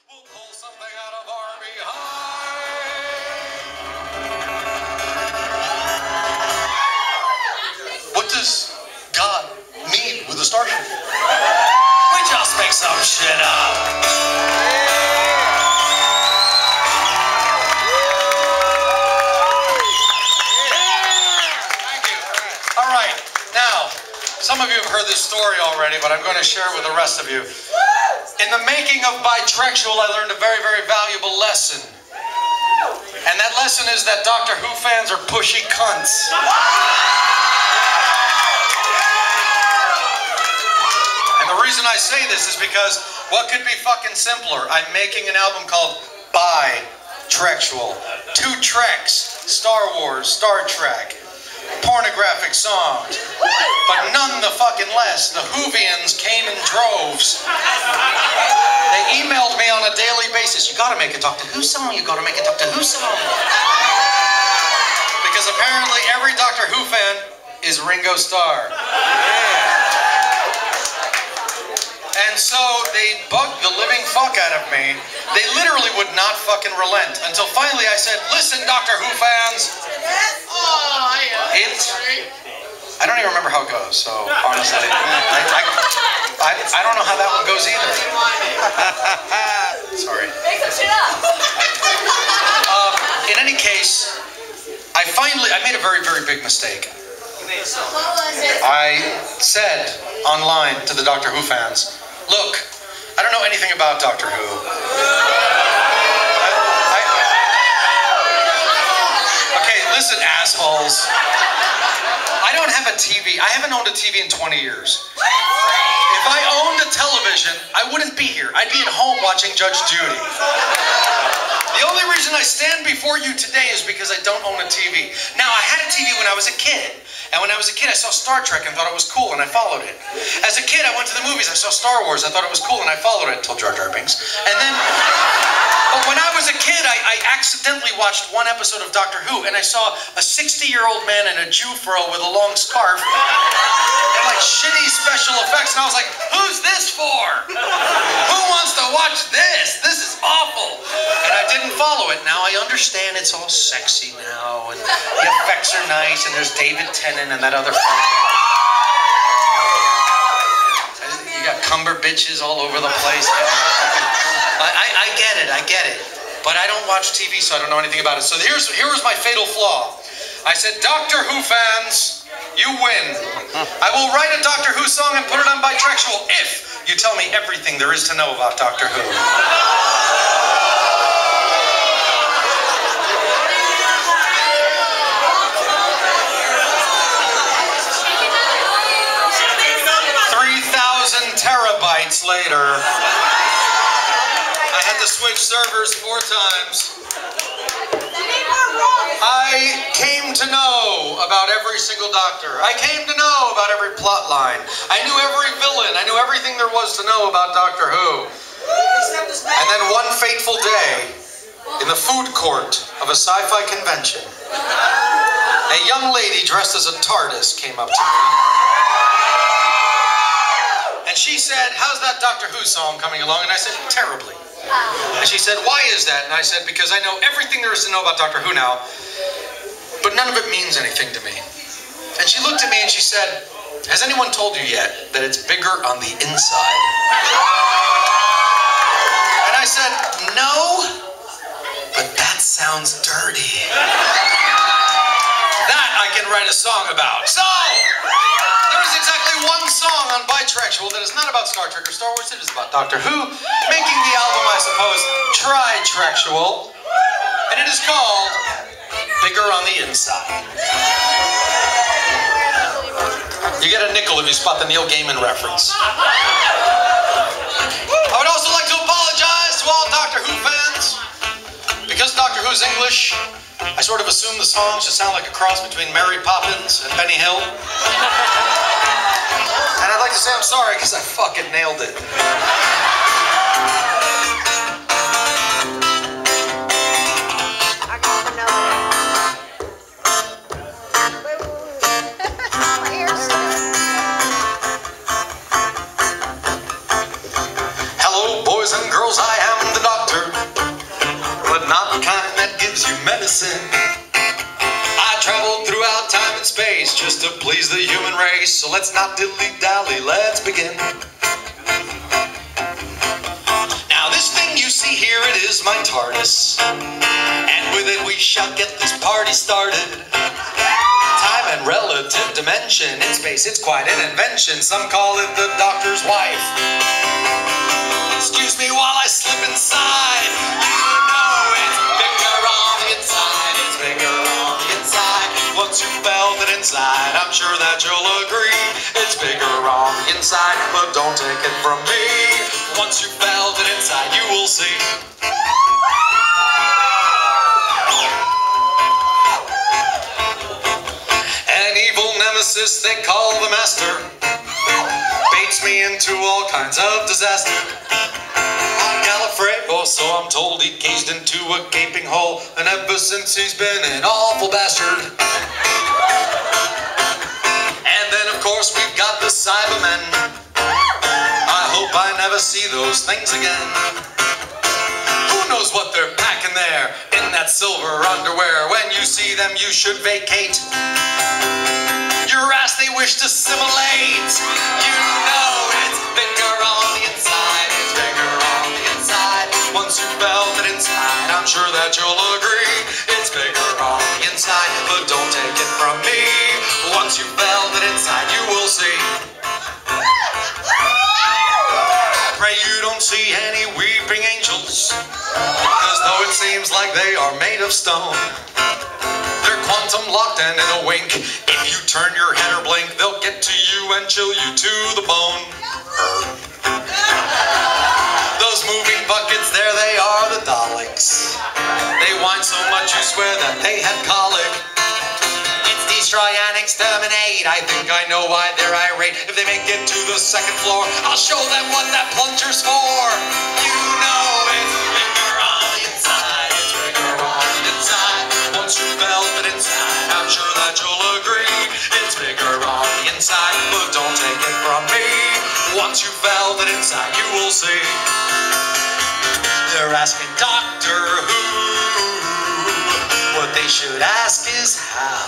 We'll pull something out of our behind. What does God mean with a starship? We just make some shit up. All right, now, some of you have heard this story already, but I'm going to share it with the rest of you. In the making of Bi-Trekual, I learned a very, very valuable lesson. And that lesson is that Doctor Who fans are pushy cunts. And the reason I say this is because what could be fucking simpler? I'm making an album called Bi-Trekual. 2 treks, Star Wars, Star Trek. Pornographic songs, but none the fucking less. The Whovians came in droves. They emailed me on a daily basis. You gotta make a Doctor Who song, you gotta make a Doctor Who song. Because apparently every Doctor Who fan is Ringo Starr. And so they bugged the living fuck out of me. They literally would not fucking relent until finally I said, listen, Doctor Who fans. I don't even remember how it goes, so honestly, I don't know how that one goes either. Sorry. Make some shit up. In any case, I made a very, very big mistake. What was it? I said online to the Doctor Who fans, look, I don't know anything about Doctor Who. Okay, listen, assholes. I don't have a TV. I haven't owned a TV in 20 years. If I owned a television, I wouldn't be here. I'd be at home watching Judge Judy. The only reason I stand before you today is because I don't own a TV. Now, I had a TV when I was a kid. And when I was a kid, I saw Star Trek and thought it was cool, and I followed it. As a kid, I went to the movies. I saw Star Wars. I thought it was cool, and I followed it until Jar Jar Binks. And then, but when I was a kid, I accidentally watched one episode of Doctor Who, and I saw a 60-year-old man in a Jew furl with a long scarf and like shitty special effects, and I was like, who's this for? Who wants to watch this? This is awful. And I didn't follow it. Now I understand it's all sexy now, and the effects are nice, and there's David Tennant and that other fellow. You got cumber bitches all over the place. I get it. But I don't watch TV, so I don't know anything about it. So here was my fatal flaw. I said, Doctor Who fans, you win. I will write a Doctor Who song and put it on Bi-Trekual if you tell me everything there is to know about Doctor Who. 3,000 terabytes later, I had to switch servers 4 times. I came to know about every single Doctor. I came to know about every plot line. I knew every villain. I knew everything there was to know about Doctor Who. And then one fateful day, in the food court of a sci-fi convention, a young lady dressed as a TARDIS came up to me. And she said, how's that Doctor Who song coming along? And I said, terribly. And she said, why is that? And I said, because I know everything there is to know about Doctor Who now, but none of it means anything to me. And she looked at me and she said, has anyone told you yet that it's bigger on the inside? And I said, no, but that sounds dirty. That I can write a song about. So, there is exactly one song on Bi-Trekual that is not about Star Trek or Star Wars. It is about Doctor Who, making the album, I suppose, Tri-Trekual, and it is called Bigger on the Inside. You get a nickel if you spot the Neil Gaiman reference. I would also like to apologize to all Doctor Who fans. Because Doctor Who's English, I sort of assume the song should sound like a cross between Mary Poppins and Benny Hill. And I'd like to say I'm sorry because I fucking nailed it. Hello, boys and girls, I am the Doctor. race, so let's not dilly-dally, let's begin. Now this thing you see here, it is my TARDIS, and with it we shall get this party started. Time and relative dimension, in space it's quite an invention, some call it the doctor's wife. Excuse me while I slip inside. You know it's bigger on the inside, it's bigger on the inside. Once you felt it inside, I'm sure that you'll agree. It's bigger on the inside, but don't take it from me. Once you felt it inside, you will see. An evil nemesis they call the Master baits me into all kinds of disaster. So I'm told he gazed into a gaping hole, and ever since he's been an awful bastard. And then of course we've got the Cybermen. I hope I never see those things again. Who knows what they're packing there in that silver underwear? When you see them you should vacate your ass, they wish to simulate. You know it's bigger on the inside, it's bigger on the inside. Once you felt it inside, I'm sure that you'll agree. It's bigger on the inside, but don't take it from me. Once you felt it inside, you will see. Pray you don't see any weeping angels, because though it seems like they are made of stone, they're quantum locked, and in a wink, if you turn your head or blink, they'll get to you and chill you to the bone. Those moving buckets, there they are, the Daleks. They whine so much you swear that they had colic. It's destroy and exterminate, I think I know why they're irate. If they make it to the second floor, I'll show them what that plunger's for. You know it's bigger on the inside, it's bigger on the inside. Once you felt it inside, I'm sure that you'll agree. It's bigger on the inside, but don't take it from me. Once you felt it inside, you will see. They're asking Doctor Who. What they should ask is how.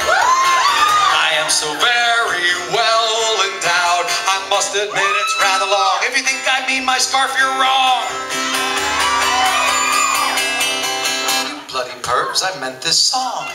I am so very well endowed, I must admit it's rather long. If you think I mean my scarf, you're wrong. You bloody pervs, I meant this song.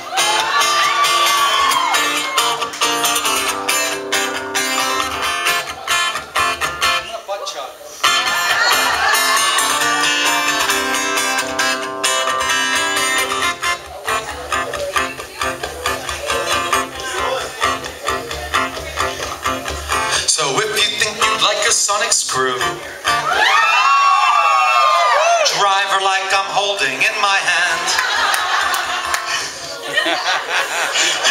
So if you think you'd like a sonic screw, driver like I'm holding in my hand,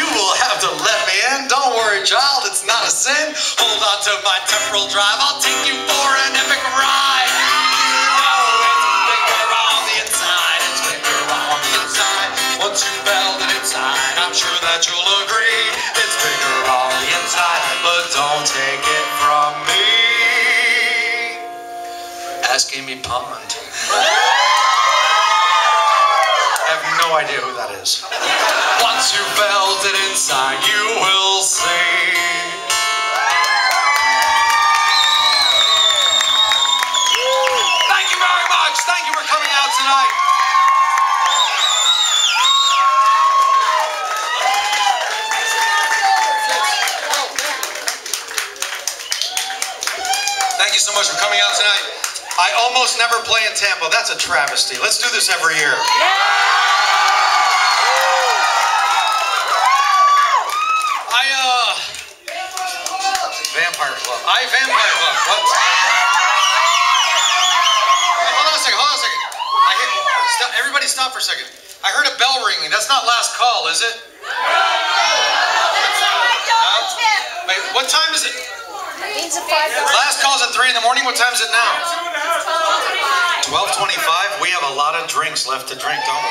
you will have to let me in. Don't worry, child, it's not a sin. Hold on to my temporal drive, I'll take you for an epic ride. You know it's bigger on the inside, it's bigger on the inside. Once you felt it inside, I'm sure that you'll agree. It's bigger on the inside, but don't take it from me. Ask Amy Pond. I have no idea who that is. Once you felt it inside, you will see. Thank you very much. Thank you for coming out tonight. Thank you so much for coming out tonight. I almost never play in Tampa. That's a travesty. Let's do this every year. Vampire Club. Vampire Club. What? Hey, hold on a second. Everybody stop for a second. I heard a bell ringing. That's not last call, is it? No? Wait, what time is it? Last call's at 3 in the morning. What time is it now? 12:25. We have a lot of drinks left to drink, don't we?